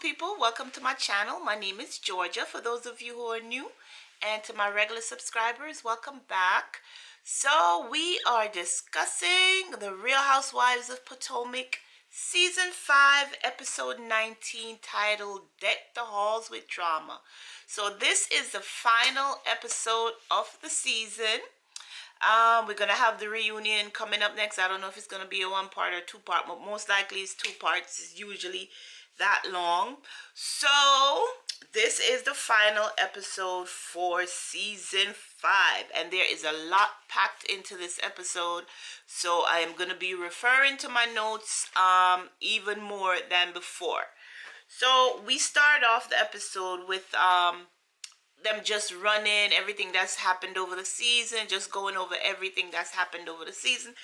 people, welcome to my channel. My name is Georgia, for those of you who are new, and to my regular subscribers, welcome back. So we are discussing the Real Housewives of Potomac Season 5, Episode 19, titled Deck the Halls with Drama. So this is the final episode of the season. We're gonna have the reunion coming up next. I don't know if it's gonna be a one part or two part, but most likely it's two parts. It's usually that long. So this is the final episode for season 5, and there is a lot packed into this episode. So I am gonna be referring to my notes even more than before. So we start off the episode with them just running everything that's happened over the season, just going over everything that's happened over the season.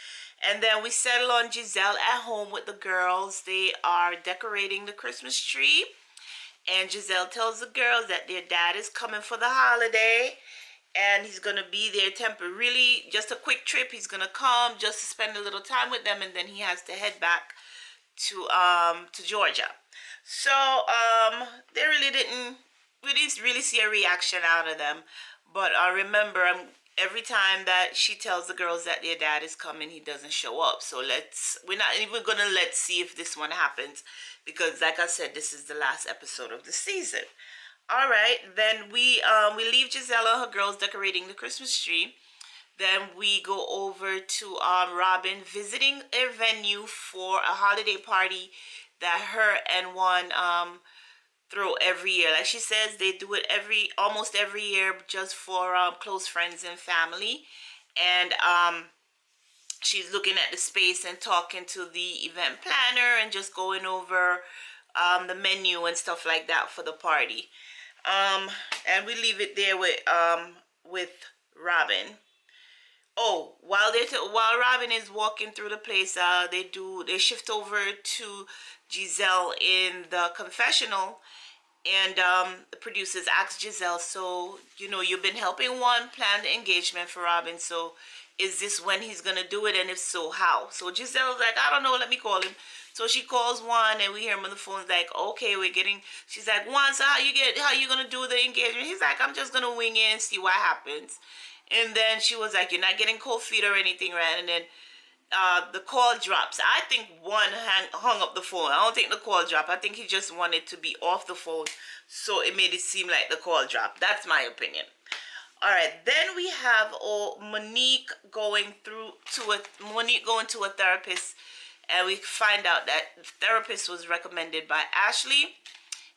And then we settle on Giselle at home with the girls. They are decorating the Christmas tree, and Giselle tells the girls that their dad is coming for the holiday and he's gonna be there temporarily, just a quick trip. He's gonna come just to spend a little time with them, and then he has to head back to Georgia. So they really didn't really see a reaction out of them. But remember, every time that she tells the girls that their dad is coming, he doesn't show up. So we're not even gonna let's see if this one happens, because like I said, this is the last episode of the season. All right, then we leave Giselle and her girls decorating the Christmas tree. Then we go over to Robin visiting a venue for a holiday party that her and Juan throw every year. Like she says, they do it almost every year, just for close friends and family. And she's looking at the space and talking to the event planner and just going over the menu and stuff like that for the party. And we leave it there with Robin. Oh, while Robin is walking through the place, they shift over to Giselle in the confessional, and the producers ask Giselle, so you've been helping Juan plan the engagement for Robin, so is this when he's gonna do it, and if so, how? So Giselle's like, I don't know, let me call him. So she calls Juan, and we hear him on the phone. It's like, okay, she's like, Juan, so how you gonna do the engagement? He's like, I'm just gonna wing it and see what happens. And then she was like, you're not getting cold feet or anything, right? And then the call drops. I think Juan hung up the phone. I don't think the call dropped. I think he just wanted to be off the phone, so it made it seem like the call dropped. That's my opinion. All right, then we have Monique going to a therapist, and we find out that the therapist was recommended by Ashley.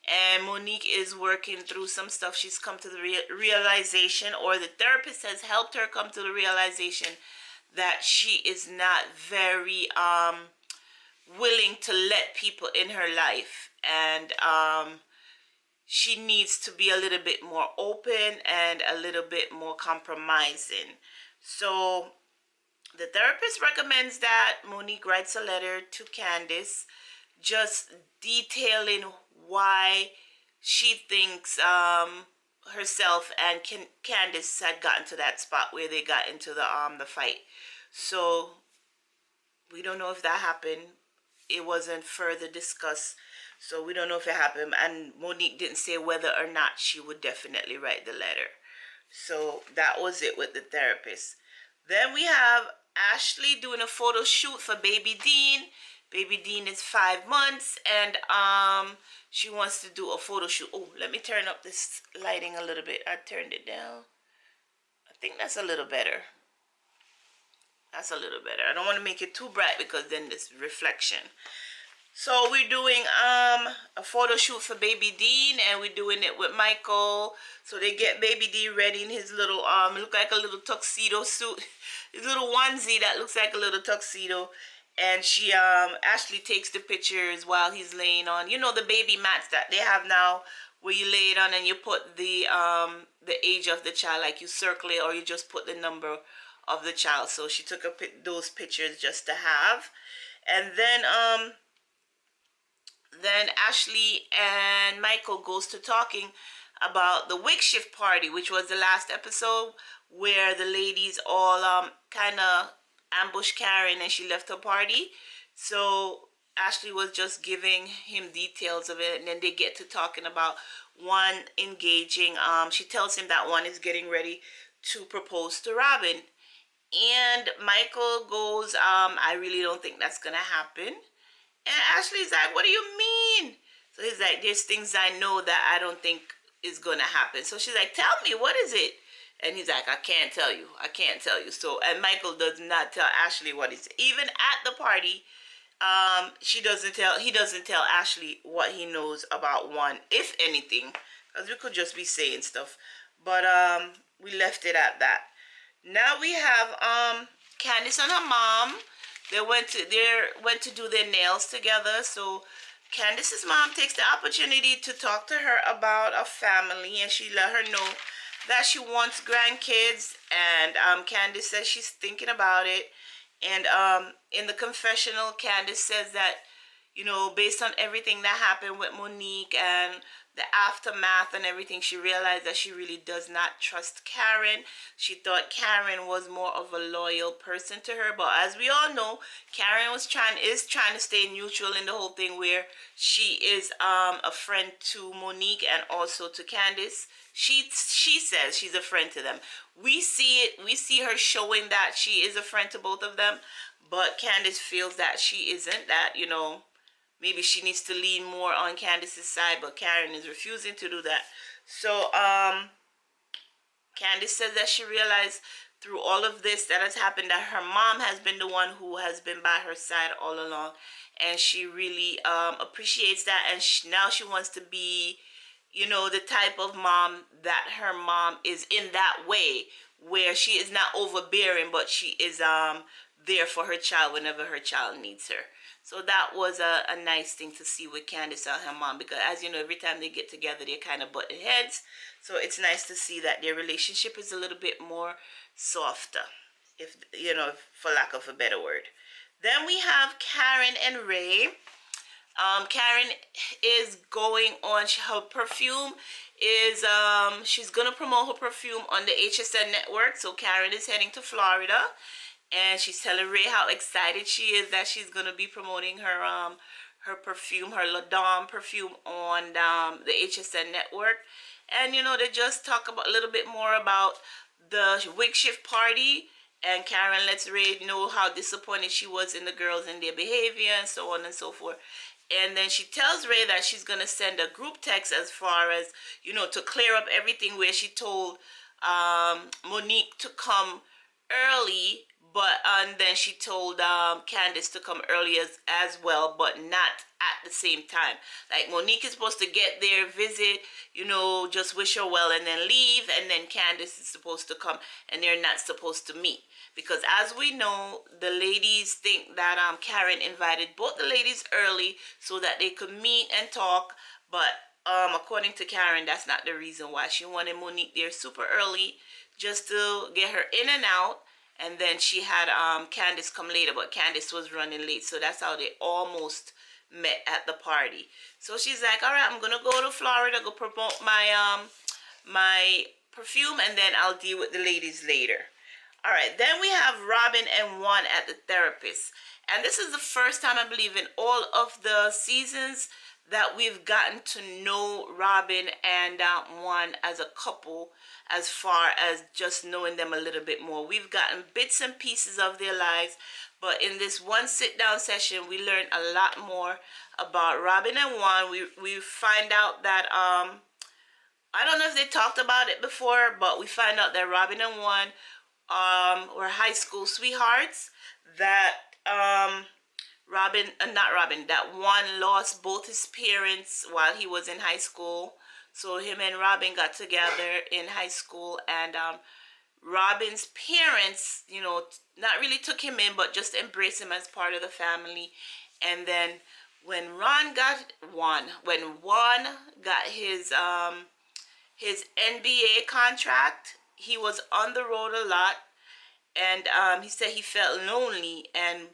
And Monique is working through some stuff. She's come to the realization, or the therapist has helped her come to the realization, that she is not very willing to let people in her life, and she needs to be a little bit more open and a little bit more compromising. So the therapist recommends that Monique writes a letter to Candace, just detailing why she thinks herself and Candace had gotten to that spot where they got into the fight. So we don't know if that happened. It wasn't further discussed, so we don't know if it happened. And Monique didn't say whether or not she would definitely write the letter. So that was it with the therapist. Then we have Ashley doing a photo shoot for baby Dean. Baby Dean is 5 months, and she wants to do a photo shoot. Oh, let me turn up this lighting a little bit. I turned it down. I think that's a little better. That's a little better. I don't want to make it too bright, because then this reflection. So we're doing a photo shoot for baby Dean, and we're doing it with Michael. So they get baby Dean ready in his little look like a little tuxedo suit, his little onesie that looks like a little tuxedo. And she Ashley takes the pictures while he's laying on, the baby mats that they have now, where you lay it on and you put the age of the child, like you circle it, or you just put the number of the child. So she took those pictures just to have. And then Ashley and Michael goes to talking about the wig shift party, which was the last episode, where the ladies all kind of ambushed Karen and she left her party. So Ashley was just giving him details of it, and then they get to talking about one engaging. She tells him that one is getting ready to propose to Robin, and Michael goes, I really don't think that's gonna happen. And Ashley's like, what do you mean? So he's like, there's things I know that I don't think is gonna happen. So she's like, tell me, what is it? And he's like, I can't tell you. I can't tell you. So, and Michael does not tell Ashley what it's. Even at the party, he doesn't tell Ashley what he knows about one, if anything, because we could just be saying stuff. But we left it at that. Now we have Candice and her mom. They went to do their nails together. So Candice's mom takes the opportunity to talk to her about a family, and she let her know that she wants grandkids. And Candice says she's thinking about it. And in the confessional, Candice says that, you know, based on everything that happened with Monique and the aftermath and everything, she realized that she really does not trust Karen. She thought Karen was more of a loyal person to her, but as we all know, Karen is trying to stay neutral in the whole thing, where she is a friend to Monique and also to Candice. She says she's a friend to them. We see her showing that she is a friend to both of them, but Candice feels that she isn't, that, you know, maybe she needs to lean more on Candice's side, but Karen is refusing to do that. So Candice says that she realized through all of this that has happened that her mom has been the one who has been by her side all along, and she really appreciates that, and now she wants to be, you know, the type of mom that her mom is, in that way, where she is not overbearing, but she is there for her child whenever her child needs her. So that was a nice thing to see with Candice and her mom, because as you know, every time they get together, they're kind of butting heads. So it's nice to see that their relationship is a little bit more softer, if you know, for lack of a better word. Then we have Karen and Ray. Karen is going on, her perfume is, she's going to promote her perfume on the HSN network. So Karen is heading to Florida, and she's telling Ray how excited she is that she's going to be promoting her perfume, her La Dame perfume, on the HSN network. And you know, they just talk about a little bit more about the wig shift party, and Karen lets Ray know how disappointed she was in the girls and their behavior and so on and so forth. And then she tells Ray that she's going to send a group text, as far as, you know, to clear up everything, where she told Monique to come early, but and then she told Candice to come early as well, but not at the same time. Like, Monique is supposed to get there, visit, you know, just wish her well and then leave, and then Candice is supposed to come, and they're not supposed to meet. Because as we know, the ladies think that Karen invited both the ladies early so that they could meet and talk, but according to Karen, that's not the reason why. She wanted Monique there super early just to get her in and out, and then she had Candice come later, but Candice was running late, so that's how they almost met at the party. So she's like, all right, I'm gonna go to Florida, go promote my my perfume, and then I'll deal with the ladies later. All right, then we have Robin and Juan at the therapist. And this is the first time, I believe, in all of the seasons that we've gotten to know Robin and Juan as a couple, as far as just knowing them a little bit more. We've gotten bits and pieces of their lives, but in this one sit-down session, we learned a lot more about Robin and Juan. We find out that, I don't know if they talked about it before, but we find out that Robin and Juan were high school sweethearts, that that Juan lost both his parents while he was in high school. So him and Robin got together in high school, and Robin's parents, you know, not really took him in, but just embraced him as part of the family. And then when Juan got his NBA contract, he was on the road a lot, and he said he felt lonely, and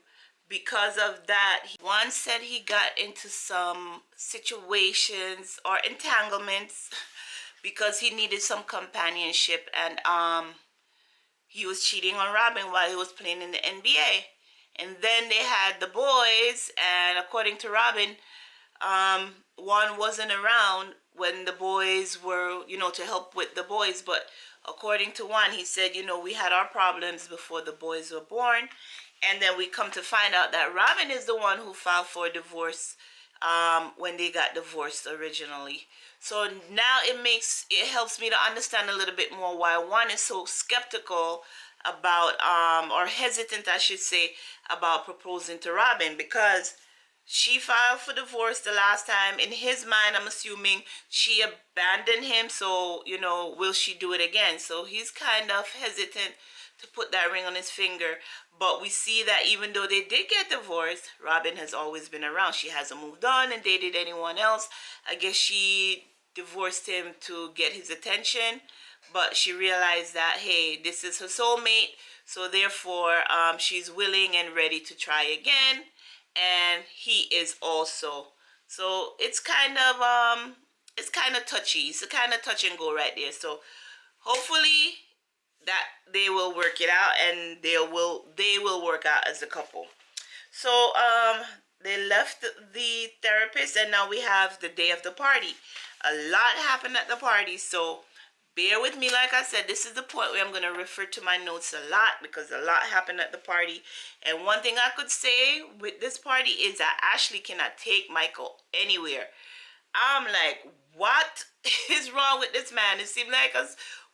because of that, Juan said he got into some situations or entanglements because he needed some companionship, and he was cheating on Robin while he was playing in the NBA. And then they had the boys, and according to Robin, Juan wasn't around when the boys were, to help with the boys. But according to Juan, he said, we had our problems before the boys were born. And then we come to find out that Robin is the one who filed for divorce when they got divorced originally. So now it helps me to understand a little bit more why Juan is so skeptical about, or hesitant, I should say, about proposing to Robin, because she filed for divorce the last time. In his mind, I'm assuming she abandoned him. So, will she do it again? So he's kind of hesitant to put that ring on his finger. But we see that even though they did get divorced, Robin has always been around. She hasn't moved on and dated anyone else. I guess she divorced him to get his attention. But she realized that, hey, this is her soulmate. So therefore, she's willing and ready to try again. And he is also. So it's kind of touchy. It's a kind of touch and go right there. So hopefully that they will work it out, and they will work out as a couple. So they left the therapist, and now we have the day of the party. A lot happened at the party, so bear with me. Like I said, this is the point where I'm going to refer to my notes a lot, because a lot happened at the party. And one thing I could say with this party is that Ashley cannot take Michael anywhere. I'm like, what is wrong with this man? It seems like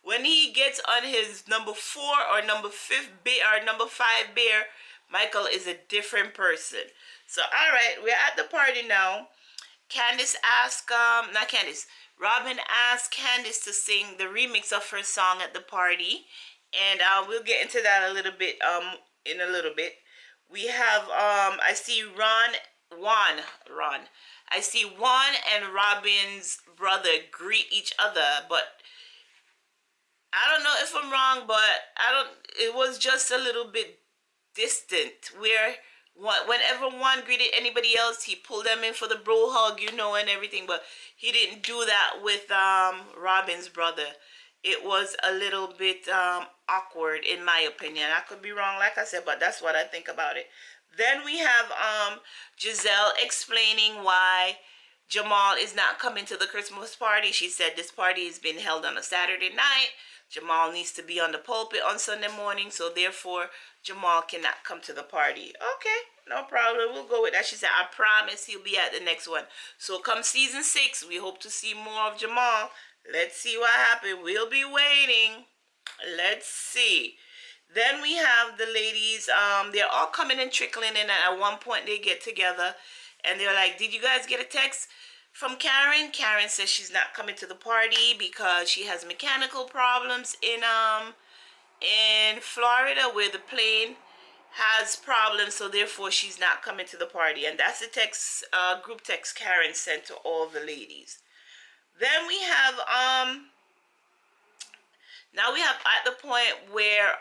when he gets on his number 4 or number 5 beer or number 5 beer, Michael is a different person. So all right, we're at the party now. Robin asked Candice to sing the remix of her song at the party, and we'll get into that a little bit in a little bit. We have I see Ron. I see Juan and Robin's brother greet each other, but I don't know if I'm wrong, but it was just a little bit distant, where whenever Juan greeted anybody else, he pulled them in for the bro hug, and everything, but he didn't do that with Robin's brother. It was a little bit awkward, in my opinion. I could be wrong, like I said, but that's what I think about it. Then we have Giselle explaining why Jamal is not coming to the Christmas party. She said this party is being held on a Saturday night. Jamal needs to be on the pulpit on Sunday morning, so therefore Jamal cannot come to the party. Okay, no problem. We'll go with that. She said, I promise he'll be at the next one. So come season 6, we hope to see more of Jamal. Let's see what happens. We'll be waiting. Let's see. Then we have the ladies. They're all coming and trickling in, and at one point they get together, and they're like, did you guys get a text from Karen? Karen says she's not coming to the party because she has mechanical problems in Florida, where the plane has problems, so therefore she's not coming to the party. And that's the text, group text Karen sent to all the ladies. Then we have now we have at the point where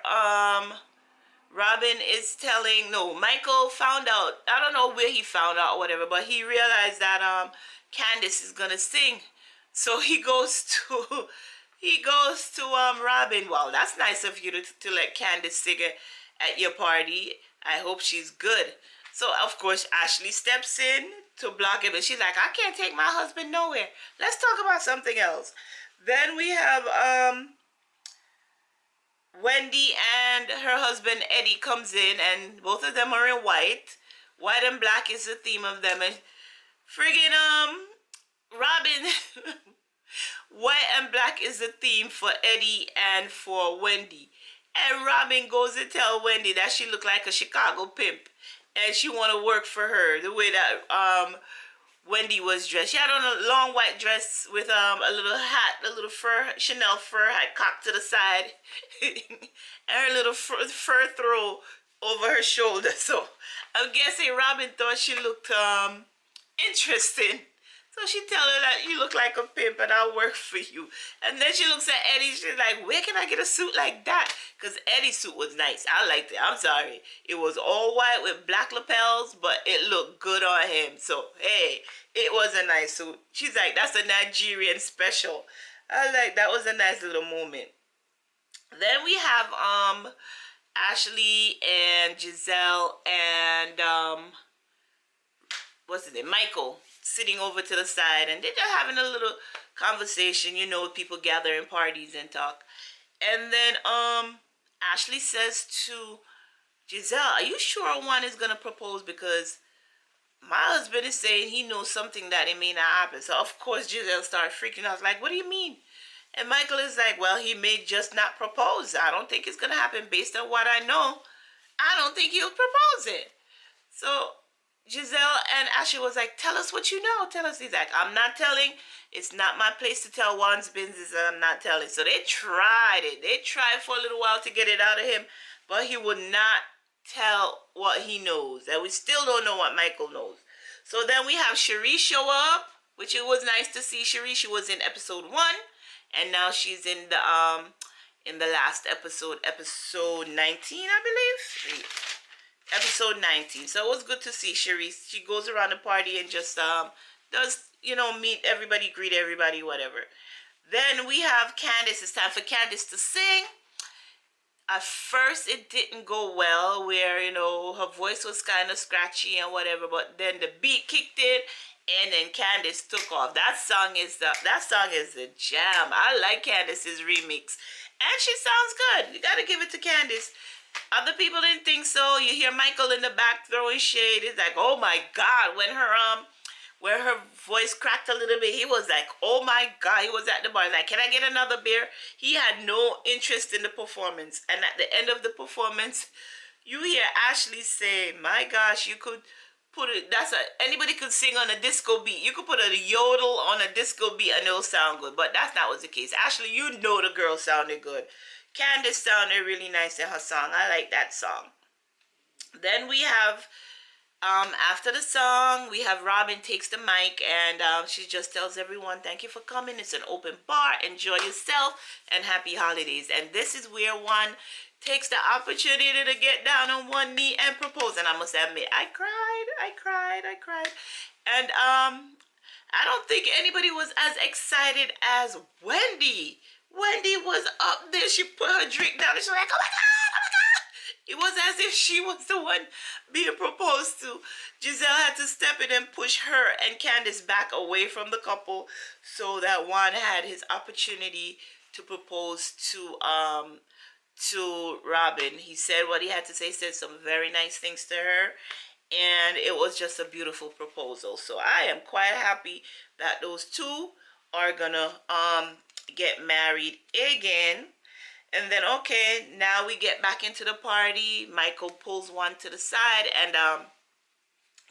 Robin is telling, no, Michael found out, I don't know where he found out or whatever, but he realized that Candice is gonna sing. So he goes to Robin. Well, that's nice of you to let Candice sing at your party. I hope she's good. So of course Ashley steps in to block him, and she's like, I can't take my husband nowhere. Let's talk about something else. Then we have Wendy and her husband Eddie comes in, and both of them are in white. White and black is the theme of them. And friggin' Robin white and black is the theme for Eddie and for Wendy. And Robin goes and tell Wendy that she looked like a Chicago pimp, and she want to work for her, the way that Wendy was dressed. She had on a long white dress with a little hat, a little Chanel fur hat cocked to the side, and her little fur throw over her shoulder. So I'm guessing Robin thought she looked interesting. So she tell her that you look like a pimp and I'll work for you. And then she looks at Eddie. She's like, where can I get a suit like that? Because Eddie's suit was nice. I liked it. I'm sorry. It was all white with black lapels, but it looked good on him. So, hey, it was a nice suit. She's like, that's a Nigerian special. I like that. Was a nice little moment. Then we have Ashley and Giselle and what's his name, Michael, sitting over to the side, and they're just having a little conversation. You know, people gather in parties and talk. And then Ashley says to Giselle, "Are you sure Juan is gonna propose? Because my husband is saying he knows something that it may not happen." So of course Giselle started freaking out, like, "What do you mean?" And Michael is like, "Well, he may just not propose. I don't think it's gonna happen based on what I know. I don't think he'll propose it." So Giselle and Ashley was like, "Tell us what you know. Tell us." He's like, "I'm not telling. It's not my place to tell Juan's business, and I'm not telling." So they tried it. They tried for a little while to get it out of him, but he would not tell what he knows. And we still don't know what Michael knows. So then we have Cherie show up, which it was nice to see Cherie. She was in episode 1, and now she's in the last episode, episode 19, I believe. Episode 19. So it was good to see Cherie. She goes around the party and just does, meet everybody, greet everybody, whatever. Then we have Candace. It's time for Candace to sing. At first it didn't go well, where her voice was kind of scratchy and whatever, but then the beat kicked in and then Candace took off. That song is the jam. I like Candace's remix, and she sounds good. You gotta give it to Candace. Other people didn't think so. You hear Michael in the back throwing shade. It's like, oh my God, when her voice cracked a little bit, he was like, oh my God. He was at the bar like, "Can I get another beer?" He had no interest in the performance. And at the end of the performance, you hear Ashley say, "My gosh, you could put it, anybody could sing on a disco beat. You could put a yodel on a disco beat and it'll sound good." But that's not was the case. Ashley, the girl sounded good. Candace sounded really nice in her song. I like that song. Then we have, after the song, we have Robin takes the mic, and she just tells everyone, "Thank you for coming. It's an open bar. Enjoy yourself and happy holidays." And this is where one takes the opportunity to get down on one knee and propose. And I must admit, I cried. And I don't think anybody was as excited as Wendy. Wendy was up there. She put her drink down and she was like, "Oh my God, oh my God." It was as if she was the one being proposed to. Giselle had to step in and push her and Candace back away from the couple so that Juan had his opportunity to propose to Robin. He said what he had to say, said some very nice things to her, and it was just a beautiful proposal. So I am quite happy that those two are gonna get married again. And then, okay, now we get back into the party. Michael pulls one to the side and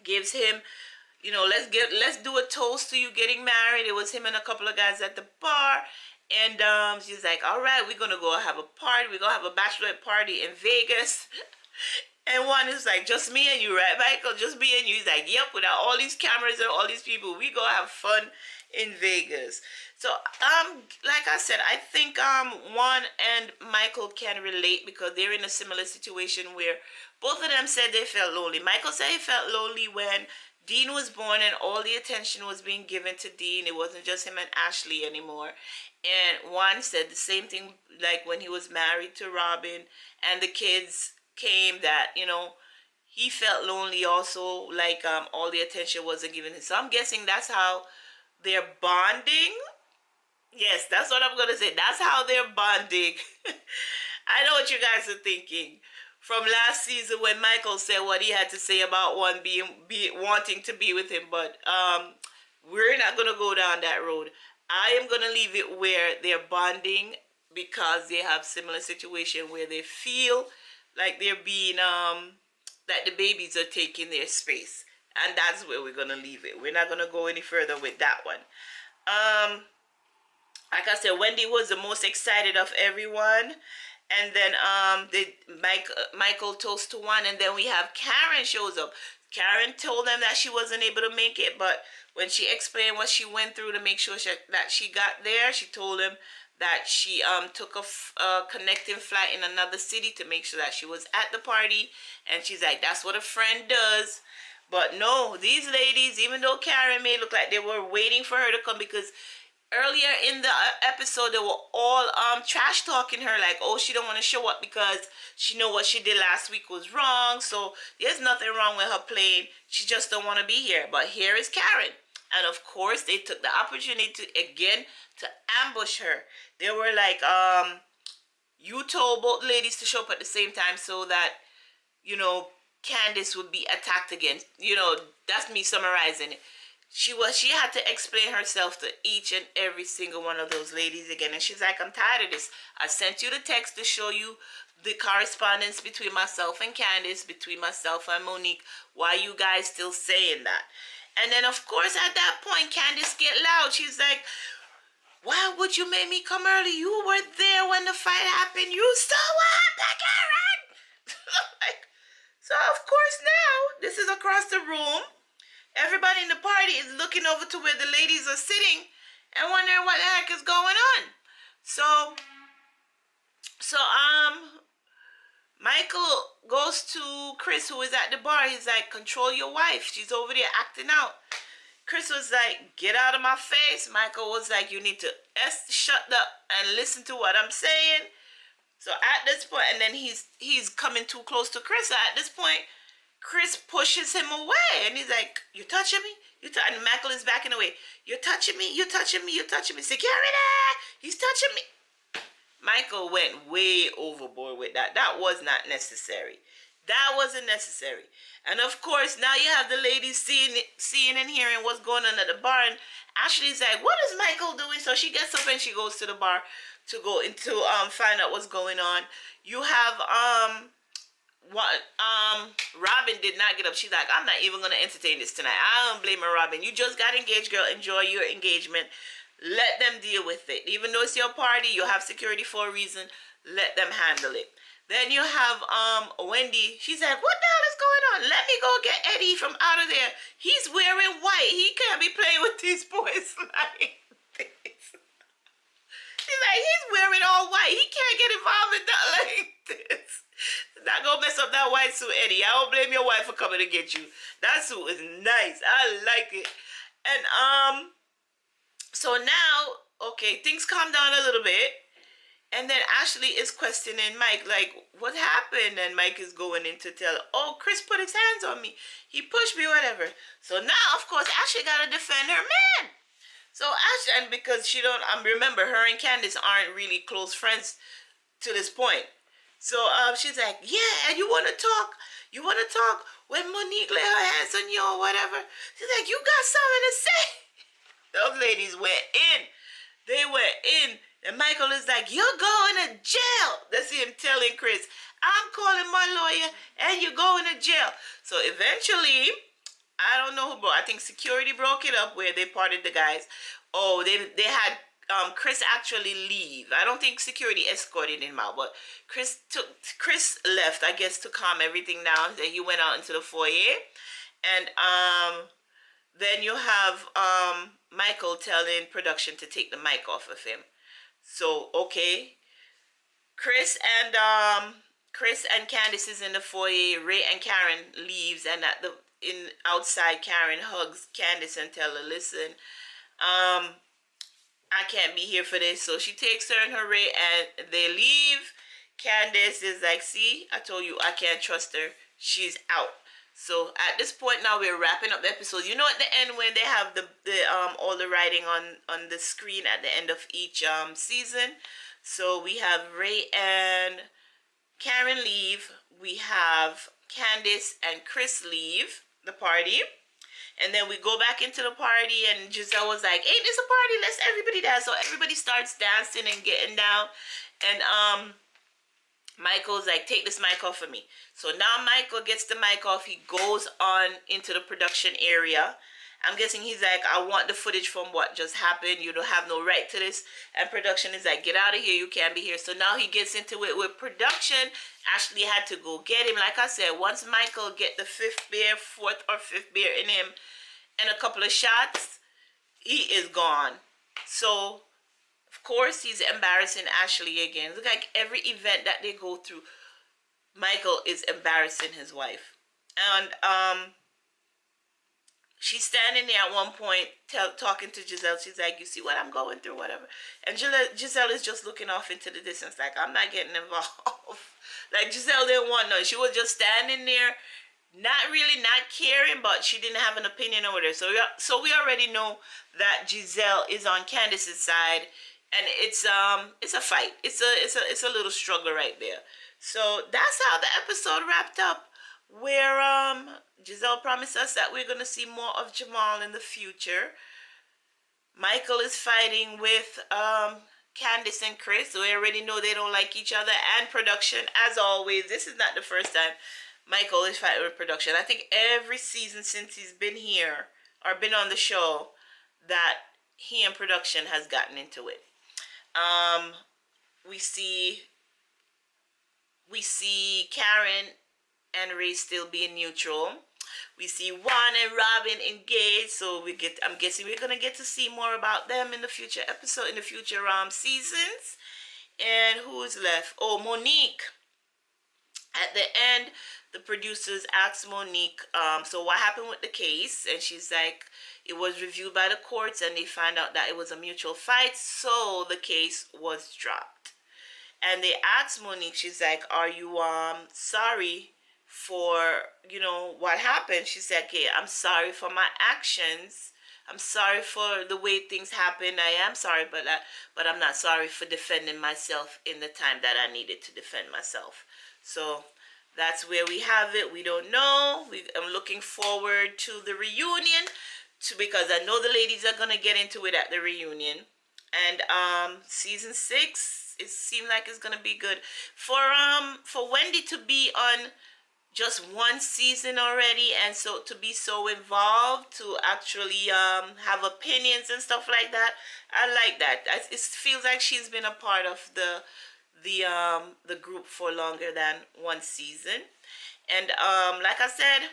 gives him, let's do a toast to you getting married. It was him and a couple of guys at the bar. And she's like, "All right, we're going to go have a party. We're going to have a bachelorette party in Vegas." And one is like, "Just me and you, right, Michael? Just me and you." He's like, "Yep, without all these cameras and all these people, we go have fun in Vegas." So, like I said, I think Juan and Michael can relate because they're in a similar situation where both of them said they felt lonely. Michael said he felt lonely when Dean was born and all the attention was being given to Dean. It wasn't just him and Ashley anymore. And Juan said the same thing, like when he was married to Robin and the kids came, that he felt lonely also, like all the attention wasn't given him. So I'm guessing that's how they're bonding. Yes, that's what I'm gonna say. That's how they're bonding. I know what you guys are thinking from last season when Michael said what he had to say about one wanting to be with him, but we're not gonna go down that road. I am gonna leave it where they're bonding because they have similar situation where they feel like they're being that the babies are taking their space, and that's where we're gonna leave it. We're not gonna go any further with that one. Like I said, Wendy was the most excited of everyone. And then Michael toast to one, and then we have Karen shows up. Karen told them that she wasn't able to make it, but when she explained what she went through to make sure that she got there, she told him that she took a connecting flight in another city to make sure that she was at the party. And she's like, "That's what a friend does." But no, these ladies, even though Karen may look like they were waiting for her to come, because earlier in the episode, they were all trash talking her, like, oh, she don't want to show up because she know what she did last week was wrong, so there's nothing wrong with her playing, she just don't want to be here. But here is Karen, and of course they took the opportunity to again to ambush her. They were like, you told both ladies to show up at the same time so that, you know, Candice would be attacked again. You know, that's me summarizing it. She had to explain herself to each and every single one of those ladies again. And she's like, I'm tired of this. I sent you the text to show you the correspondence between myself and Candice, between myself and Monique. Why you guys still saying that? And then of course at that point Candice get loud. She's like, why would you make me come early? You were there when the fight happened. You saw what happened, Karen. Like, so of course now this is across the room. Everybody in the party is looking over to where the ladies are sitting and wondering what the heck is going on. So Michael goes to Chris, who is at the bar. He's like, control your wife. She's over there acting out. Chris was like, get out of my face. Michael was like, you need to shut up and listen to what I'm saying. So at this point, and then he's coming too close to Chris. So at this point, Chris pushes him away, and he's like, you touching me? And Michael is backing away. You're touching me, you're touching me, you're touching me. Security! He's touching me. Michael went way overboard with that. That was not necessary. That wasn't necessary. And of course, now you have the ladies seeing and hearing what's going on at the bar. And Ashley's like, what is Michael doing? So she gets up and she goes to the bar to go into find out what's going on. You have Robin did not get up. She's like, I'm not even gonna entertain this tonight. I don't blame her, Robin. You just got engaged, girl. Enjoy your engagement. Let them deal with it. Even though it's your party, you have security for a reason. Let them handle it. Then you have Wendy. She's like, what the hell is going on? Let me go get Eddie from out of there. He's wearing white. He can't be playing with these boys like this. She's like, he's wearing all white. He can't get involved in that like this. Not gonna mess up that white suit, Eddie. I don't blame your wife for coming to get you. That suit is nice. I like it. And so now, okay, things calm down a little bit. And then Ashley is questioning Mike, like, what happened? And Mike is going in to tell, oh, Chris put his hands on me. He pushed me, whatever. So now, of course, Ashley gotta defend her man. So Ashley, and because she don't, remember, her and Candice aren't really close friends to this point. So she's like, yeah, and you want to talk? You want to talk when Monique lay her hands on you or whatever? She's like, you got something to say? Those ladies went in. They went in. And Michael is like, you're going to jail. That's him telling Chris, I'm calling my lawyer and you're going to jail. So eventually, I don't know who broke. I think security broke it up where they parted the guys. Oh, they had Chris actually leave. I don't think security escorted him out, but Chris left, I guess, to calm everything down. Then he went out into the foyer, and then you have Michael telling production to take the mic off of him. So okay, Chris and Candice is in the foyer. Ray and Karen leaves, and outside Karen hugs Candice and tell her, listen, I can't be here for this. So she takes her and her Ray and they leave. Candice is like, see, I told you I can't trust her. She's out. So at this point now we're wrapping up the episode. You know, at the end when they have the all the writing on the screen at the end of each season. So we have Ray and Karen leave. We have Candice and Chris leave the party. And then we go back into the party and Giselle was like, hey, this a party, let's everybody dance. So everybody starts dancing and getting down. And Michael's like, take this mic off of me. So now Michael gets the mic off. He goes on into the production area. I'm guessing he's like, I want the footage from what just happened. You don't have no right to this. And production is like, get out of here. You can't be here. So now he gets into it with production. Ashley had to go get him. Like I said, once Michael get the fourth or fifth beer in him and a couple of shots, he is gone. So, of course, he's embarrassing Ashley again. Look like every event that they go through, Michael is embarrassing his wife. And she's standing there at one point talking to Giselle. She's like, you see what I'm going through, whatever. And Giselle is just looking off into the distance like, I'm not getting involved. Like, Giselle didn't want no. She was just standing there, not really not caring, but she didn't have an opinion over there. So we already know that Giselle is on Candace's side, and it's a fight. It's a little struggle right there. So that's how the episode wrapped up, where Giselle promised us that we're gonna see more of Jamal in the future. Michael is fighting with Candice and Chris. So we already know they don't like each other. And production, as always, this is not the first time Michael is fighting with production. I think every season since he's been here or been on the show, that he and production has gotten into it. We see Karen and Ray still being neutral. We see Juan and Robin engaged, so I'm guessing we're gonna get to see more about them in the future episode, in the future seasons. And who's left? Oh, Monique. At the end, the producers asked Monique, so what happened with the case? And she's like, it was reviewed by the courts and they found out that it was a mutual fight, so the case was dropped. And they asked Monique, she's like, are you sorry for, what happened? She said, okay, I'm sorry for my actions. I'm sorry for the way things happened. I am sorry, but I'm not sorry for defending myself in the time that I needed to defend myself. So that's where we have it. We don't know. I'm looking forward to the reunion, because I know the ladies are gonna get into it at the reunion. And season 6, it seems like it's gonna be good. For Wendy to be on just one season already, and so to be so involved, to actually have opinions and stuff like that, I like that. It feels like she's been a part of the group for longer than one season. And like I said,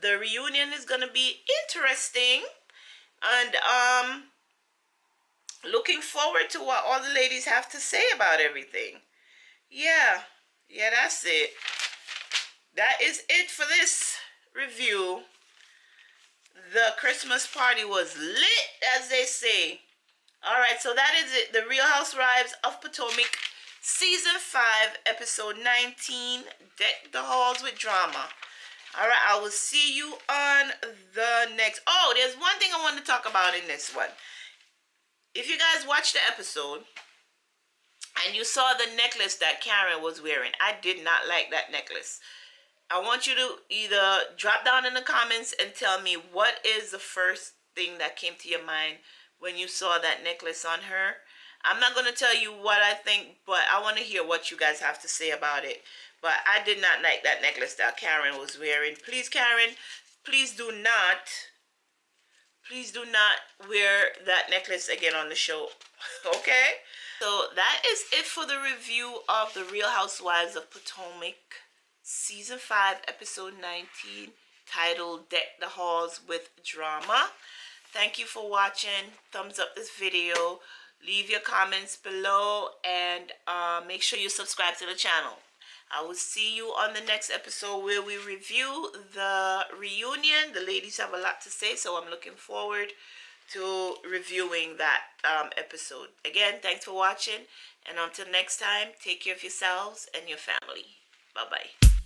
the reunion is gonna be interesting, and looking forward to what all the ladies have to say about everything. Yeah, that's it. That is it for this review. The Christmas party was lit, as they say. Alright, so that is it. The Real Housewives of Potomac, Season 5, Episode 19, Deck the Halls with Drama. Alright, I will see you on the next... Oh, there's one thing I want to talk about in this one. If you guys watched the episode and you saw the necklace that Karen was wearing, I did not like that necklace. I want you to either drop down in the comments and tell me what is the first thing that came to your mind when you saw that necklace on her. I'm not going to tell you what I think, but I want to hear what you guys have to say about it. But I did not like that necklace that Karen was wearing. Please, Karen, please do not wear that necklace again on the show. Okay? So that is it for the review of The Real Housewives of Potomac, Season 5, Episode 19, titled Deck the Halls with Drama. Thank you for watching. Thumbs up this video. Leave your comments below, and make sure you subscribe to the channel. I will see you on the next episode where we review the reunion. The ladies have a lot to say, so I'm looking forward to reviewing that episode. Again, thanks for watching, and until next time, take care of yourselves and your family. Bye-bye.